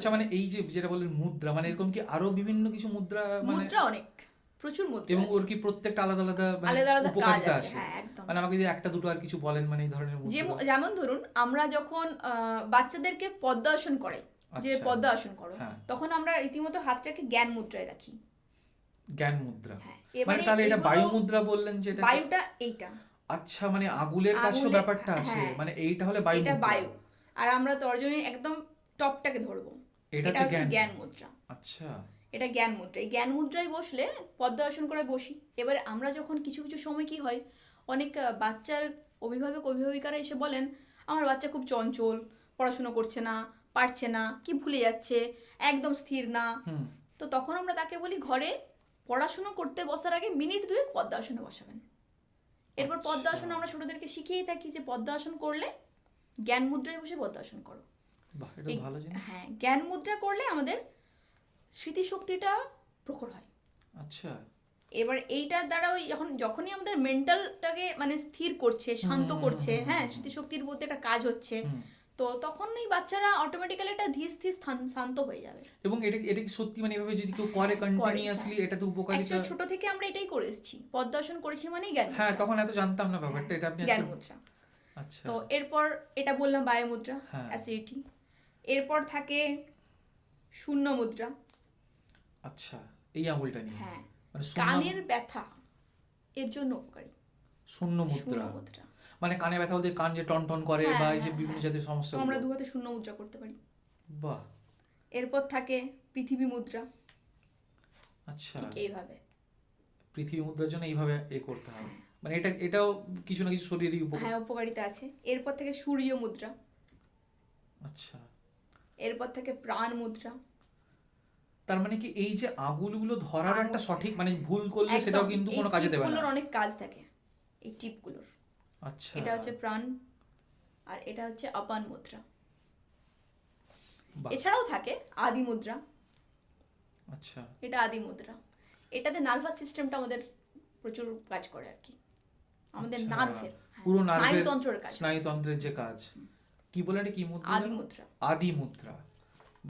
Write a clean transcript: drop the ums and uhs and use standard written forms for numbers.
আচ্ছা, মানে এই যে যেটা বললেন মুদ্রা, মানে এরকম কি আরো বিভিন্ন কিছু মুদ্রা, মানে মুদ্রা অনেক, প্রচুর মুদ্রা এবং আছে, ওর কি প্রত্যেকটা আলাদা আলাদা মানে আলাদা আলাদা কাজ উপকারিতা আছে, আছে? হ্যাঁ একদম। মানে আমাকে যদি একটা দুটো আর কিছু বলেন, মানে এই ধরনের মুদ্রা। যেমন ধরুন আমরা যখন বাচ্চাদেরকে পদ্মাসন করাই, যে আচ্ছা, পদ্মাসন করো, হ্যাঁ, তখন আমরা রীতিমতো হাতটাকে জ্ঞান মুদ্রায় রাখি। জ্ঞান মুদ্রা। হ্যাঁ, মানে এবারে তাহলে এটা এগুলো, বায়ু মুদ্রা বললেন যেটা? বায়ুটা এইটা, আচ্ছা, মানে আগুলের কাছেও আঙুলে, ব্যাপারটা আছে, হ্যাঁ মানে এইটা হলে বায়ু এটা মুদ্রা। বায়ু, আর আমরা তর্জনীর একদম টপটাকে ধরবো, এটা এটা হচ্ছে হচ্ছে জ্ঞান। জ্ঞান মুদ্রা। আচ্ছা, এটা জ্ঞান মুদ্রা। এই জ্ঞান মুদ্রায় বসলে পদ্মাসন করে বসি। এবারে আমরা যখন কিছু কিছু সময় কি হয়, অনেক বাচ্চার অভিভাবক অভিভাবিকারা এসে বলেন আমার বাচ্চা খুব চঞ্চল, পড়াশুনো করছে না, পারছে না, কি ভুলে যাচ্ছে, একদম স্থির না। হুম, তো তখন আমরা তাকে বলি ঘরে পড়াশুনো করতে বসার আগে মিনিট দুয়েক পদ্মাসনে বসাবেন। এরপর আচ্ছা, পদ্মাসন আমরা ছোটদেরকে শিখিয়েই থাকি যে পদ্মাসন করলে জ্ঞান মুদ্রায় বসে পদ্মাসন করো। বাহ, এটা ভালো জিনিস। হ্যাঁ, জ্ঞান মুদ্রা করলে আমাদের স্মৃতিশক্তিটা প্রখর হয়। আচ্ছা, এবার এইটার দ্বারা ওই যখনই আমাদের মেন্টালটাকে মানে স্থির করছে, শান্ত করছে, হ্যাঁ স্মৃতিশক্তির মধ্যে একটা কাজ হচ্ছে, হুম। তো তখন এই বাচ্চারা অটোমেটিক্যালি একটা ধীর স্থির শান্ত হয়ে যাবে। এবং এটা এটা কি সত্যি, মানে এভাবে যদি কেউ করে করে, কন্টিনিউয়াসলি, হ্যাঁ। এটাতে উপকারিতা? অ্যাকচুয়ালি ছোট থেকে আমরা এটাই করে এসেছি, পদ্মাসন করেছি মানেই জ্ঞান হ্যাঁ, মুদ্রা। তখন এত জানতাম না ব্যাপারটা, এটা আপনি জ্ঞান আজকে। মুদ্রা। আচ্ছা, তো এরপর এটা বললাম বায়ু মুদ্রা, হ্যাঁ, অ্যাসিডিটি। এরপর থাকে শূন্য মুদ্রা। আচ্ছা, এই আঙুলটা নিয়ে, হ্যাঁ, মানে কানের ব্যথা এর জন্য উপকারী শূন্য শূন্য মুদ্রা। মুদ্রা। মানে কানে ব্যথা বলতে কান যে টন টন করে, হ্যাঁ বা এই যে হ্যাঁ বিভিন্ন হ্যাঁ, জাতীয় সমস্যা, তো আমরা দু হাতে শূন্য মুদ্রা করতে পারি। বাহ, এরপর থাকে পৃথিবী মুদ্রা, আচ্ছা। ঠিক এইভাবে। পৃথিবী মুদ্রার জন্য এইভাবে করতে হবে, মানে এটাও কিছু না কিছু শরীরই উপকার। হ্যাঁ, উপকারিতা আছে। এরপর থেকে সূর্য মুদ্রা। আচ্ছা, এরপর থেকে প্রাণ মুদ্রা। তার মানে কি এই যে আঙুলগুলো ধরার একটা সঠিক, মানে ভুল করলে একদম, সেটাও কিন্তু এই কোনো কাজে দেবে না? টিপগুলোর অনেক কাজ থাকে, এই টিপগুলোর। আচ্ছা, এটা হচ্ছে প্রাণ, আর এটা হচ্ছে আপান মুদ্রা। বাহ, এছাড়াও থাকে আদি মুদ্রা। আচ্ছা, এটা আদি মুদ্রা। এটাতে নার্ভাস সিস্টেমটা আমাদের প্রচুর কাজ করে আর কি, আমাদের আচ্ছা, নার্ভের, পুরো নার্ভের, স্নায়ুতন্ত্রের কাজ। স্নায়ুতন্ত্রের যে কাজ। কি বলেন, এটা কি মুদ্রা? আদি মুদ্রা। আদি মুদ্রা।